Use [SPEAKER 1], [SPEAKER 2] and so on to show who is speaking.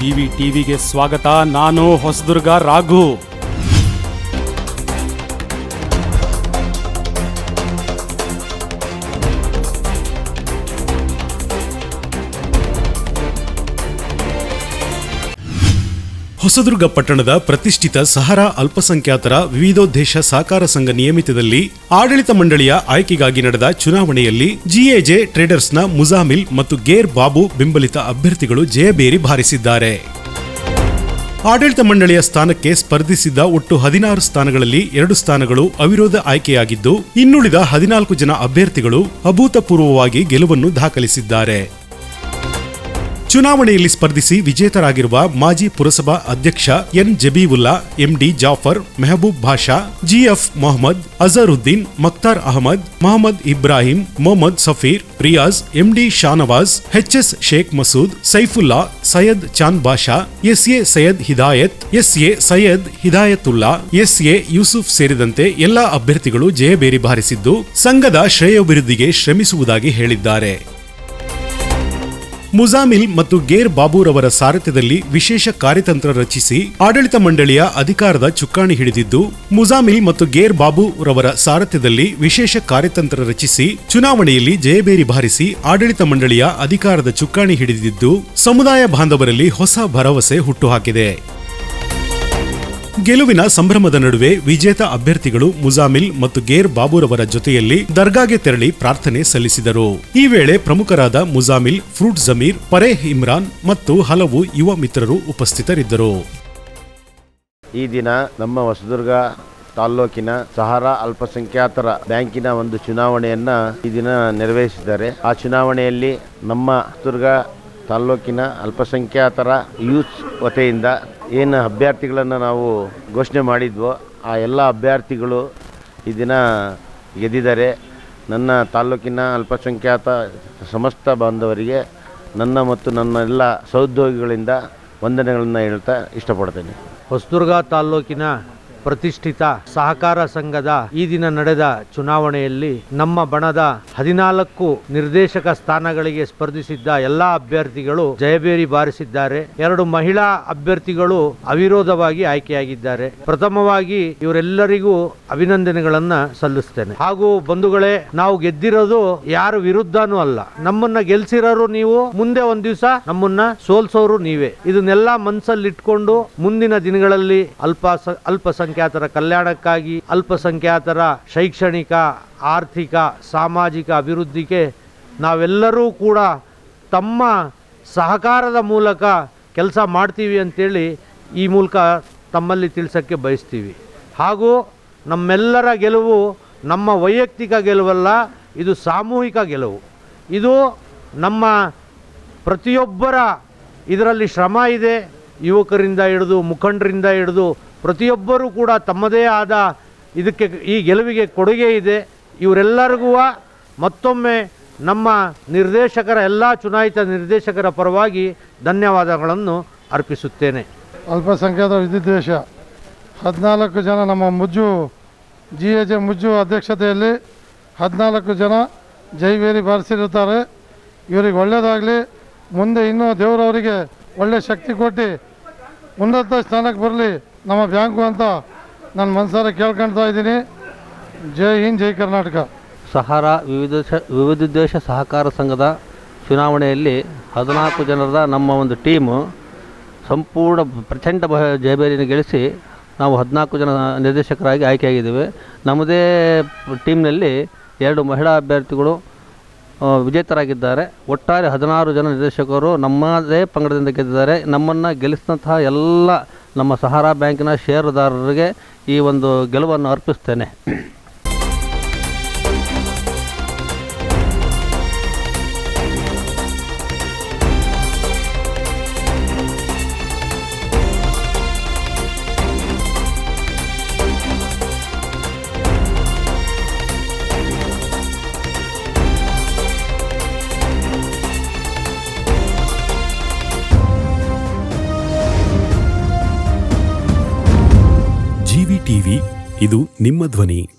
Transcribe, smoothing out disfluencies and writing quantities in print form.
[SPEAKER 1] GV ಟಿವಿಗೆ ಸ್ವಾಗತ. ನಾನು ಹೊಸದುರ್ಗ ರಾಘು. ಹೊಸದುರ್ಗ ಪಟ್ಟಣದ ಪ್ರತಿಷ್ಠಿತ ಸಹರಾ ಅಲ್ಪಸಂಖ್ಯಾತರ ವಿವಿಧೋದ್ದೇಶ ಸಹಕಾರ ಸಂಘ ನಿಯಮಿತದಲ್ಲಿ ಆಡಳಿತ ಮಂಡಳಿಯ ಆಯ್ಕೆಗಾಗಿ ನಡೆದ ಚುನಾವಣೆಯಲ್ಲಿ ಜಿಎಜೆ ಟ್ರೇಡರ್ಸ್ನ ಮುಜಾಮಿಲ್ ಮತ್ತು ಗೇರ್ ಬಾಬು ಬೆಂಬಲಿತ ಅಭ್ಯರ್ಥಿಗಳು ಜಯಬೇರಿ ಬಾರಿಸಿದ್ದಾರೆ. ಆಡಳಿತ ಮಂಡಳಿಯ ಸ್ಥಾನಕ್ಕೆ ಸ್ಪರ್ಧಿಸಿದ್ದ ಒಟ್ಟು 16 ಸ್ಥಾನಗಳಲ್ಲಿ 2 ಸ್ಥಾನಗಳು ಅವಿರೋಧ ಆಯ್ಕೆಯಾಗಿದ್ದು, ಇನ್ನುಳಿದ 14 ಜನ ಅಭ್ಯರ್ಥಿಗಳು ಅಭೂತಪೂರ್ವವಾಗಿ ಗೆಲುವನ್ನು ದಾಖಲಿಸಿದ್ದಾರೆ. ಚುನಾವಣೆಯಲ್ಲಿ ಸ್ಪರ್ಧಿಸಿ ವಿಜೇತರಾಗಿರುವ ಮಾಜಿ ಪುರಸಭಾ ಅಧ್ಯಕ್ಷ N Zabiulla, MD Jafar, Mehboob Basha, GF Mohammed, Azharuddin, Mukhtar Ahmed, Mohammed Ibrahim, Mohammed Safeer, Riyaz, MD Shanawaz, HS Sheikh Masood, Saifulla, Syed Chand Basha, SA Syed Hidayat, SA Syed Hidayatulla, SA Yusuf ಸೇರಿದಂತೆ ಎಲ್ಲಾ ಅಭ್ಯರ್ಥಿಗಳು ಜಯಬೇರಿ ಬಾರಿಸಿದ್ದು, ಸಂಘದ ಶ್ರೇಯೋಭಿವೃದ್ಧಿಗೆ ಶ್ರಮಿಸುವುದಾಗಿ ಹೇಳಿದ್ದಾರೆ. ಮುಜಾಮಿಲ್ ಮತ್ತು ಗೇರ್ ಬಾಬುರವರ ಸಾರಥ್ಯದಲ್ಲಿ ವಿಶೇಷ ಕಾರ್ಯತಂತ್ರ ರಚಿಸಿ ಆಡಳಿತ ಮಂಡಳಿಯ ಅಧಿಕಾರದ ಚುಕ್ಕಾಣಿ ಹಿಡಿದಿದ್ದು, ಮುಜಾಮಿಲ್ ಮತ್ತು ಗೇರ್ ಬಾಬುರವರ ಸಾರಥ್ಯದಲ್ಲಿ ವಿಶೇಷ ಕಾರ್ಯತಂತ್ರ ರಚಿಸಿ ಚುನಾವಣೆಯಲ್ಲಿ ಜಯಬೇರಿ ಬಾರಿಸಿ ಆಡಳಿತ ಮಂಡಳಿಯ ಅಧಿಕಾರದ ಚುಕ್ಕಾಣಿ ಹಿಡಿದಿದ್ದು, ಸಮುದಾಯ ಬಾಂಧವರಲ್ಲಿ ಹೊಸ ಭರವಸೆ ಹುಟ್ಟುಹಾಕಿದೆ. ಗೆಲುವಿನ ಸಂಭ್ರಮದ ನಡುವೆ ವಿಜೇತ ಅಭ್ಯರ್ಥಿಗಳು ಮುಜಾಮಿಲ್ ಮತ್ತು ಗೇರ್ ಬಾಬುರವರ ಜೊತೆಯಲ್ಲಿ ದರ್ಗಾಗೆ ತೆರಳಿ ಪ್ರಾರ್ಥನೆ ಸಲ್ಲಿಸಿದರು. ಈ ವೇಳೆ ಪ್ರಮುಖರಾದ ಮುಜಾಮಿಲ್, ಫ್ರೂಟ್ ಜಮೀರ್, ಪರೇಹ್ ಇಮ್ರಾನ್ ಮತ್ತು ಹಲವು ಯುವ ಮಿತ್ರರು ಉಪಸ್ಥಿತರಿದ್ದರು.
[SPEAKER 2] ಈ ದಿನ ನಮ್ಮ ಹೊಸದುರ್ಗ ತಾಲ್ಲೂಕಿನ ಸಹರಾ ಅಲ್ಪಸಂಖ್ಯಾತರ ಬ್ಯಾಂಕಿನ ಒಂದು ಚುನಾವಣೆಯನ್ನ ಈ ದಿನ ನೆರವೇರಿಸಿದ್ದಾರೆ. ಆ ಚುನಾವಣೆಯಲ್ಲಿ ನಮ್ಮ ಹೊಸದುರ್ಗ ತಾಲ್ಲೂಕಿನ ಅಲ್ಪಸಂಖ್ಯಾತರ ಯೂತ್ ವತಿಯಿಂದ ಏನು ಅಭ್ಯರ್ಥಿಗಳನ್ನು ನಾವು ಘೋಷಣೆ ಮಾಡಿದ್ವೋ ಆ ಎಲ್ಲ ಅಭ್ಯರ್ಥಿಗಳು ಈ ದಿನ ಗೆದ್ದಿದ್ದಾರೆ. ನನ್ನ ತಾಲ್ಲೂಕಿನ ಅಲ್ಪಸಂಖ್ಯಾತ ಸಮಸ್ತ ಬಾಂಧವರಿಗೆ ನನ್ನ ಮತ್ತು ನನ್ನ ಎಲ್ಲ ಸಹೋದ್ಯೋಗಿಗಳಿಂದ ವಂದನೆಗಳನ್ನು ಹೇಳ್ತಾ ಇಷ್ಟಪಡ್ತೇನೆ.
[SPEAKER 3] ಹೊಸದುರ್ಗ ತಾಲ್ಲೂಕಿನ ಪ್ರತಿಷ್ಠಿತ ಸಹಕಾರ ಸಂಘದ ಈ ದಿನ ನಡೆದ ಚುನಾವಣೆಯಲ್ಲಿ ನಮ್ಮ ಬಣದ 14 ನಿರ್ದೇಶಕ ಸ್ಥಾನಗಳಿಗೆ ಸ್ಪರ್ಧಿಸಿದ್ದ ಎಲ್ಲ ಅಭ್ಯರ್ಥಿಗಳು ಜಯಬೇರಿ ಬಾರಿಸಿದ್ದಾರೆ. 2 ಮಹಿಳಾ ಅಭ್ಯರ್ಥಿಗಳು ಅವಿರೋಧವಾಗಿ ಆಯ್ಕೆಯಾಗಿದ್ದಾರೆ. ಪ್ರಥಮವಾಗಿ ಇವರೆಲ್ಲರಿಗೂ ಅಭಿನಂದನೆಗಳನ್ನ ಸಲ್ಲಿಸ್ತೇನೆ. ಹಾಗೂ ಬಂಧುಗಳೇ, ನಾವು ಗೆದ್ದಿರೋದು ಯಾರ ವಿರುದ್ಧನೂ ಅಲ್ಲ. ನಮ್ಮನ್ನ ಗೆಲ್ಸಿರೋರು ನೀವು, ಮುಂದೆ ಒಂದ್ ದಿವಸ ನಮ್ಮನ್ನ ಸೋಲ್ಸೋರು ನೀವೇ. ಇದನ್ನೆಲ್ಲ ಮನಸ್ಸಲ್ಲಿಟ್ಕೊಂಡು ಮುಂದಿನ ದಿನಗಳಲ್ಲಿ ಅಲ್ಪಸಂಖ್ಯಾತರ ಕಲ್ಯಾಣಕ್ಕಾಗಿ, ಅಲ್ಪಸಂಖ್ಯಾತರ ಶೈಕ್ಷಣಿಕ, ಆರ್ಥಿಕ, ಸಾಮಾಜಿಕ ಅಭಿವೃದ್ಧಿಗೆ ನಾವೆಲ್ಲರೂ ಕೂಡ ತಮ್ಮ ಸಹಕಾರದ ಮೂಲಕ ಕೆಲಸ ಮಾಡ್ತೀವಿ ಅಂತೇಳಿ ಈ ಮೂಲಕ ತಮ್ಮಲ್ಲಿ ತಿಳಿಸೋಕ್ಕೆ ಬಯಸ್ತೀವಿ. ಹಾಗೂ ನಮ್ಮೆಲ್ಲರ ಗೆಲುವು ನಮ್ಮ ವೈಯಕ್ತಿಕ ಗೆಲುವಲ್ಲ, ಇದು ಸಾಮೂಹಿಕ ಗೆಲುವು. ಇದು ನಮ್ಮ ಪ್ರತಿಯೊಬ್ಬರ ಇದರಲ್ಲಿ ಶ್ರಮ ಇದೆ. ಯುವಕರಿಂದ ಹಿಡಿದು ಮುಖಂಡರಿಂದ ಹಿಡಿದು ಪ್ರತಿಯೊಬ್ಬರೂ ಕೂಡ ತಮ್ಮದೇ ಆದ ಇದಕ್ಕೆ ಈ ಗೆಲುವಿಗೆ ಕೊಡುಗೆ ಇದೆ. ಇವರೆಲ್ಲರಿಗೂ ಮತ್ತೊಮ್ಮೆ ನಮ್ಮ ನಿರ್ದೇಶಕರ ಎಲ್ಲ ಚುನಾಯಿತ ನಿರ್ದೇಶಕರ ಪರವಾಗಿ ಧನ್ಯವಾದಗಳನ್ನು ಅರ್ಪಿಸುತ್ತೇನೆ.
[SPEAKER 4] ಅಲ್ಪಸಂಖ್ಯಾತ ವಿದ್ವೇಷ 14 ಜನ ನಮ್ಮ ಜಿಎಜೆ ಮುಜ್ಜು ಅಧ್ಯಕ್ಷತೆಯಲ್ಲಿ 14 ಜನ ಜಯಬೇರಿ ಬಾರಿಸಿರುತ್ತಾರೆ. ಇವರಿಗೆ ಒಳ್ಳೆಯದಾಗಲಿ. ಮುಂದೆ ಇನ್ನೂ ದೇವರವರಿಗೆ ಒಳ್ಳೆ ಶಕ್ತಿ ಕೊಟ್ಟು ಉನ್ನತ ಸ್ಥಾನಕ್ಕೆ ಬರಲಿ ನಮ್ಮ ಬ್ಯಾಂಕು ಅಂತ ನಾನು ಮನಸಾರ ಕೇಳ್ಕೊಳ್ತಾ ಇದ್ದೀನಿ. ಜೈ ಹಿಂದ್, ಜೈ ಕರ್ನಾಟಕ.
[SPEAKER 5] ಸಹರಾ ವಿವಿಧೋದ್ದೇಶ ಸಹಕಾರ ಸಂಘದ ಚುನಾವಣೆಯಲ್ಲಿ 14 ಜನರ ನಮ್ಮ ಒಂದು ಟೀಮು ಸಂಪೂರ್ಣ ಪ್ರಚಂಡ ಜಯಬೇರಿಯನ್ನು ಗಳಿಸಿ ನಾವು 14 ಜನ ನಿರ್ದೇಶಕರಾಗಿ ಆಯ್ಕೆಯಾಗಿದ್ದೇವೆ. ನಮ್ಮದೇ ಟೀಮ್ನಲ್ಲಿ 2 ಮಹಿಳಾ ಅಭ್ಯರ್ಥಿಗಳು ವಿಜೇತರಾಗಿದ್ದಾರೆ. ಒಟ್ಟಾರೆ 16 ಜನ ನಿರ್ದೇಶಕರು ನಮ್ಮದೇ ಪಂಗಡದಿಂದ ಗೆದ್ದಿದ್ದಾರೆ. ನಮ್ಮನ್ನು ಗೆಲ್ಲಿಸಿದಂತಹ ಎಲ್ಲ ನಮ್ಮ ಸಹರಾ ಬ್ಯಾಂಕಿನ ಷೇರುದಾರರಿಗೆ ಈ ಒಂದು ಗೆಲುವನ್ನು ಅರ್ಪಿಸ್ತೇನೆ.
[SPEAKER 1] ಜಿವಿ ಟಿವಿ, ಇದು ನಿಮ್ಮ ಧ್ವನಿ.